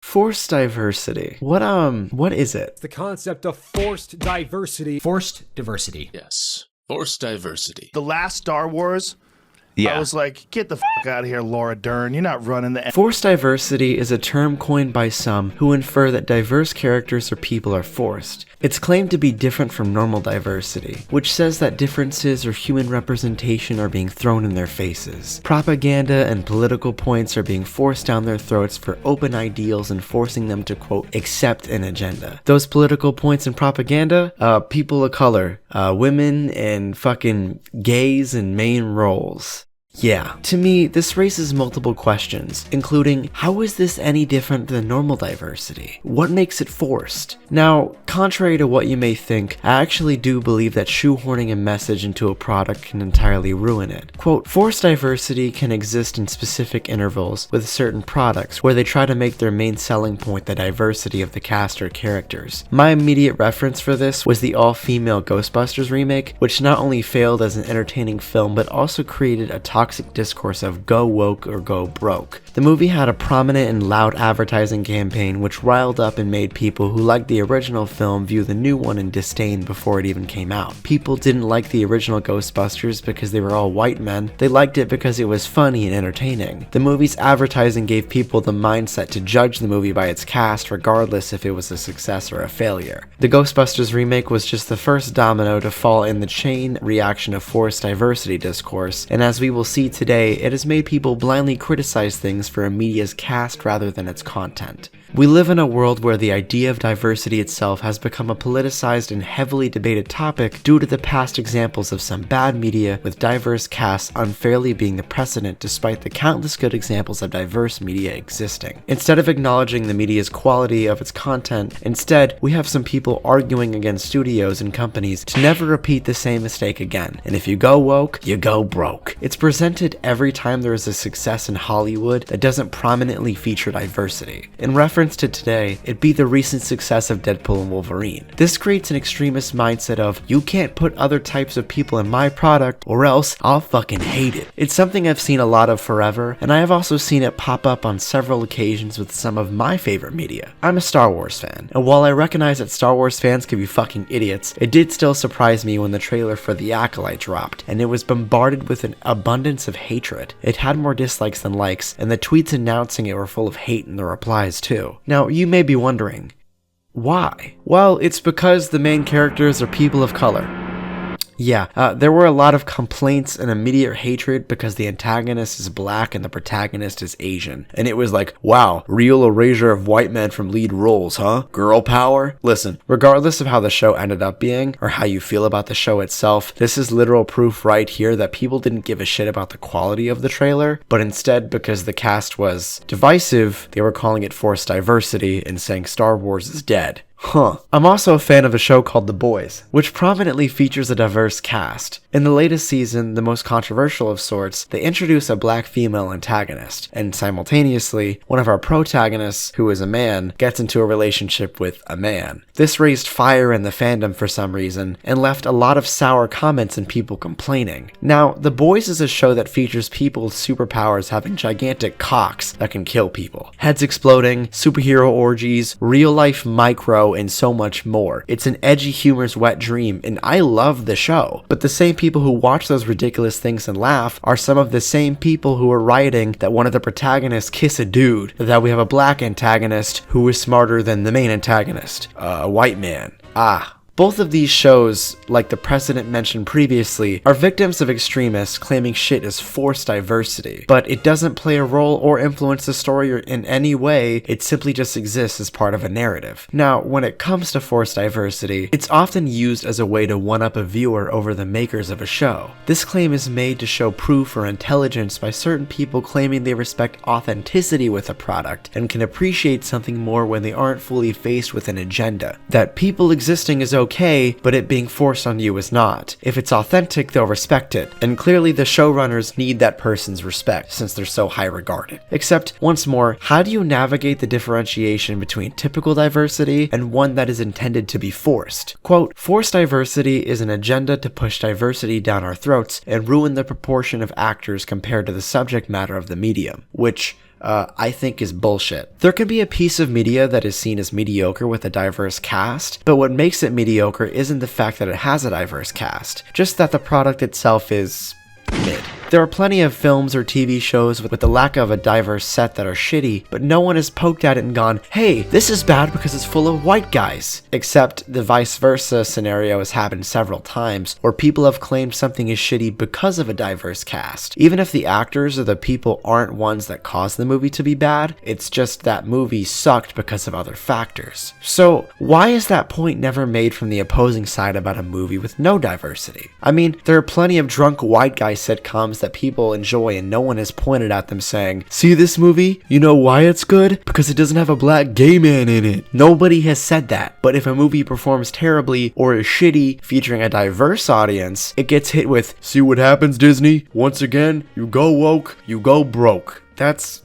Forced diversity. What is it? The concept of forced diversity. Forced diversity. Yes. Forced diversity. The last Star Wars, I was like, get the fuck out of here, Laura Dern. You're not running the... Forced diversity is a term coined by some who infer that diverse characters or people are forced. It's claimed to be different from normal diversity, which says that differences or human representation are being thrown in their faces. Propaganda and political points are being forced down their throats for open ideals and forcing them to, quote, accept an agenda. Those political points and propaganda? People of color, women, and fucking gays in main roles. Yeah, to me, this raises multiple questions, including, how is this any different than normal diversity? What makes it forced? Now, contrary to what you may think, I actually do believe that shoehorning a message into a product can entirely ruin it. Quote, forced diversity can exist in specific intervals with certain products where they try to make their main selling point the diversity of the cast or characters. My immediate reference for this was the all-female Ghostbusters remake, which not only failed as an entertaining film but also created a toxic discourse of go woke or go broke. The movie had a prominent and loud advertising campaign which riled up and made people who liked the original film view the new one in disdain before it even came out. People didn't like the original Ghostbusters because they were all white men. They liked it because it was funny and entertaining. The movie's advertising gave people the mindset to judge the movie by its cast regardless if it was a success or a failure. The Ghostbusters remake was just the first domino to fall in the chain reaction of forced diversity discourse, and as we will see today, it has made people blindly criticize things for a media's cast rather than its content. We live in a world where the idea of diversity itself has become a politicized and heavily debated topic due to the past examples of some bad media with diverse casts unfairly being the precedent despite the countless good examples of diverse media existing. Instead of acknowledging the media's quality of its content, instead, we have some people arguing against studios and companies to never repeat the same mistake again. And if you go woke, you go broke. It's presented every time there is a success in Hollywood that doesn't prominently feature diversity. In reference to today, it'd be the recent success of Deadpool and Wolverine. This creates an extremist mindset of, you can't put other types of people in my product or else I'll fucking hate it. It's something I've seen a lot of forever, and I have also seen it pop up on several occasions with some of my favorite media. I'm a Star Wars fan, and while I recognize that Star Wars fans can be fucking idiots, it did still surprise me when the trailer for The Acolyte dropped, and it was bombarded with an abundance of hatred. It had more dislikes than likes, and the tweets announcing it were full of hate in the replies too. Now, you may be wondering, why? Well, it's because the main characters are people of color. Yeah, there were a lot of complaints and immediate hatred because the antagonist is black and the protagonist is Asian. And it was like, wow, real erasure of white men from lead roles, huh? Girl power? Listen, regardless of how the show ended up being, or how you feel about the show itself, this is literal proof right here that people didn't give a shit about the quality of the trailer, but instead, because the cast was divisive, they were calling it forced diversity and saying Star Wars is dead. I'm also a fan of a show called The Boys, which prominently features a diverse cast. In the latest season, the most controversial of sorts, they introduce a black female antagonist, and simultaneously, one of our protagonists, who is a man, gets into a relationship with a man. This raised fire in the fandom for some reason, and left a lot of sour comments and people complaining. Now, The Boys is a show that features people with superpowers having gigantic cocks that can kill people. Heads exploding, superhero orgies, real-life micro, and so much more. It's an edgy humor's wet dream, and I love the show. But the same people who watch those ridiculous things and laugh are some of the same people who are rioting that one of the protagonists kiss a dude, that we have a black antagonist who is smarter than the main antagonist, a white man. Both of these shows, like the precedent mentioned previously, are victims of extremists claiming shit is forced diversity, but it doesn't play a role or influence the story in any way, it simply just exists as part of a narrative. Now, when it comes to forced diversity, it's often used as a way to one-up a viewer over the makers of a show. This claim is made to show proof or intelligence by certain people claiming they respect authenticity with a product and can appreciate something more when they aren't fully faced with an agenda. That people existing is okay, but it being forced on you is not. If it's authentic, they'll respect it, and clearly the showrunners need that person's respect since they're so high regarded. Except, once more, how do you navigate the differentiation between typical diversity and one that is intended to be forced? Quote, forced diversity is an agenda to push diversity down our throats and ruin the proportion of actors compared to the subject matter of the medium, which I think is bullshit. There can be a piece of media that is seen as mediocre with a diverse cast, but what makes it mediocre isn't the fact that it has a diverse cast, just that the product itself is mid. There are plenty of films or TV shows with the lack of a diverse set that are shitty, but no one has poked at it and gone, hey, this is bad because it's full of white guys. Except the vice versa scenario has happened several times, where people have claimed something is shitty because of a diverse cast. Even if the actors or the people aren't ones that caused the movie to be bad, it's just that movie sucked because of other factors. So why is that point never made from the opposing side about a movie with no diversity? I mean, there are plenty of drunk white guy sitcoms that people enjoy and no one has pointed at them saying, see this movie? You know why it's good? Because it doesn't have a black gay man in it. Nobody has said that. But if a movie performs terribly or is shitty featuring a diverse audience, it gets hit with, see what happens, Disney? Once again, you go woke, you go broke. That's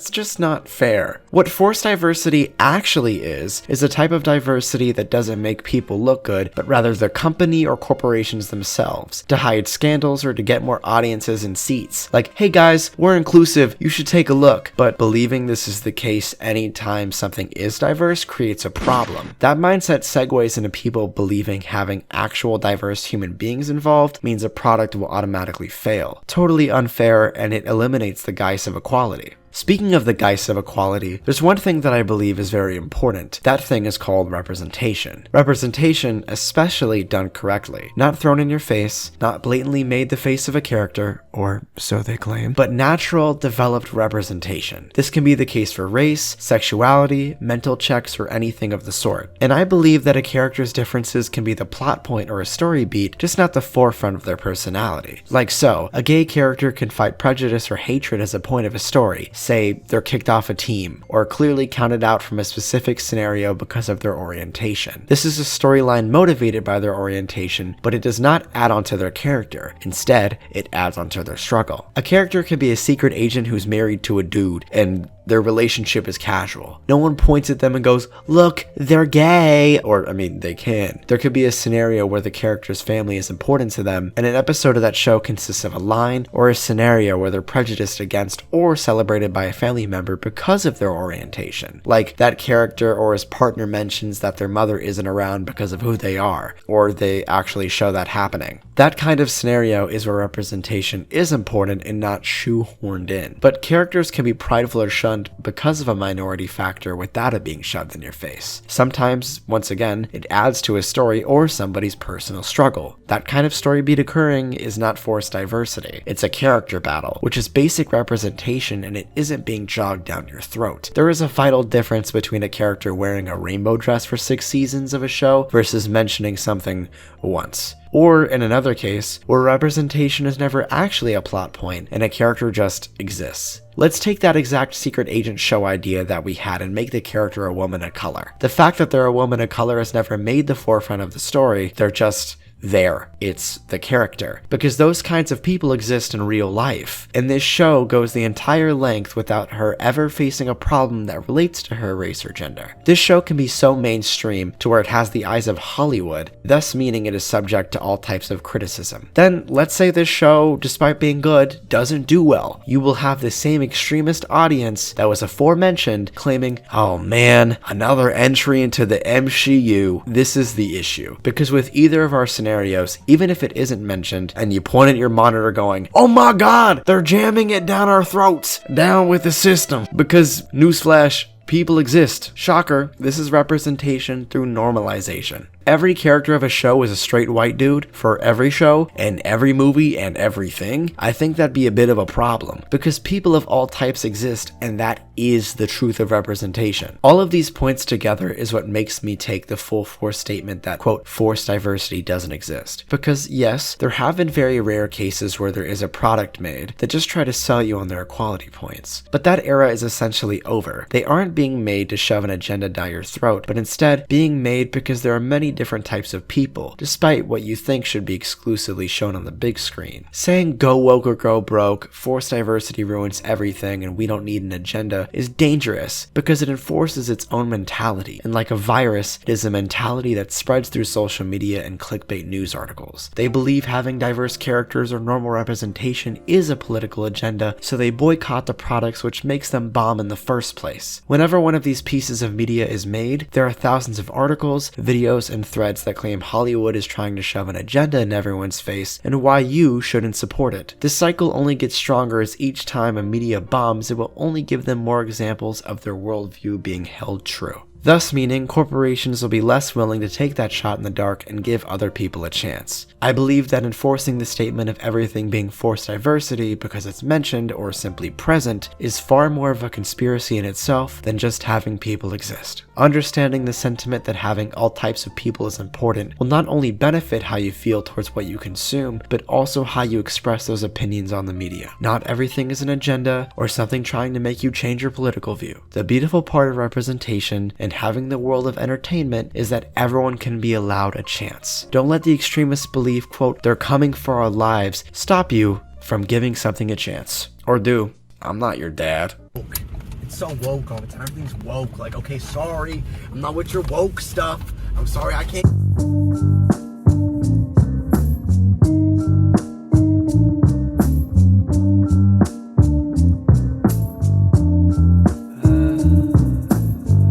just not fair. What forced diversity actually is a type of diversity that doesn't make people look good, but rather the company or corporations themselves, to hide scandals or to get more audiences and seats. Like, hey guys, we're inclusive, you should take a look. But believing this is the case anytime something is diverse creates a problem. That mindset segues into people believing having actual diverse human beings involved means a product will automatically fail. Totally unfair, and it eliminates the guise of equality. Speaking of the guise of equality, there's one thing that I believe is very important. That thing is called representation. Representation, especially done correctly. Not thrown in your face, not blatantly made the face of a character, or so they claim, but natural, developed representation. This can be the case for race, sexuality, mental checks, or anything of the sort. And I believe that a character's differences can be the plot point or a story beat, just not the forefront of their personality. Like so, a gay character can fight prejudice or hatred as a point of a story. Say they're kicked off a team, or clearly counted out from a specific scenario because of their orientation. This is a storyline motivated by their orientation, but it does not add onto their character. Instead, it adds onto their struggle. A character can be a secret agent who's married to a dude, and their relationship is casual. No one points at them and goes, look, they're gay. Or, I mean, they can. There could be a scenario where the character's family is important to them, and an episode of that show consists of a line or a scenario where they're prejudiced against or celebrated by a family member because of their orientation. Like, that character or his partner mentions that their mother isn't around because of who they are, or they actually show that happening. That kind of scenario is where representation is important and not shoehorned in. But characters can be prideful or shunned because of a minority factor without it being shoved in your face. Sometimes, once again, it adds to a story or somebody's personal struggle. That kind of story beat occurring is not forced diversity. It's a character battle, which is basic representation, and it isn't being jogged down your throat. There is a vital difference between a character wearing a rainbow dress for 6 seasons of a show versus mentioning something once. Or in another case, where representation is never actually a plot point and a character just exists. Let's take that exact secret agent show idea that we had and make the character a woman of color. The fact that they're a woman of color has never made the forefront of the story, they're just there. It's the character. Because those kinds of people exist in real life. And this show goes the entire length without her ever facing a problem that relates to her race or gender. This show can be so mainstream to where it has the eyes of Hollywood, thus meaning it is subject to all types of criticism. Then, let's say this show, despite being good, doesn't do well. You will have the same extremist audience that was aforementioned claiming, oh man, another entry into the MCU. This is the issue. Because with either of our scenarios, even if it isn't mentioned, and you point at your monitor going, oh my god, they're jamming it down our throats, down with the system. Because, newsflash, people exist. Shocker, this is representation through normalization. Every character of a show is a straight white dude for every show and every movie and everything. I think that'd be a bit of a problem because people of all types exist, and that is the truth of representation. All of these points together is what makes me take the full force statement that, quote, forced diversity doesn't exist. Because yes, there have been very rare cases where there is a product made that just try to sell you on their equality points. But that era is essentially over. They aren't being made to shove an agenda down your throat, but instead being made because there are many different types of people, despite what you think should be exclusively shown on the big screen. Saying go woke or go broke, forced diversity ruins everything and we don't need an agenda is dangerous because it enforces its own mentality, and like a virus, it is a mentality that spreads through social media and clickbait news articles. They believe having diverse characters or normal representation is a political agenda, so they boycott the products which makes them bomb in the first place. Whenever one of these pieces of media is made, there are thousands of articles, videos, and threads that claim Hollywood is trying to shove an agenda in everyone's face and why you shouldn't support it. This cycle only gets stronger as each time a media bombs, it will only give them more examples of their worldview being held true. Thus meaning corporations will be less willing to take that shot in the dark and give other people a chance. I believe that enforcing the statement of everything being forced diversity because it's mentioned or simply present is far more of a conspiracy in itself than just having people exist. Understanding the sentiment that having all types of people is important will not only benefit how you feel towards what you consume, but also how you express those opinions on the media. Not everything is an agenda or something trying to make you change your political view. The beautiful part of representation and having the world of entertainment is that everyone can be allowed a chance. Don't let the extremists believe, quote, they're coming for our lives, stop you from giving something a chance. Or do. I'm not your dad. It's so woke all the time. Everything's woke. Like, okay, sorry, I'm not with your woke stuff. I'm sorry, I can't.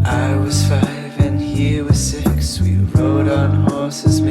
I was 5 and he was 6. We rode on horses.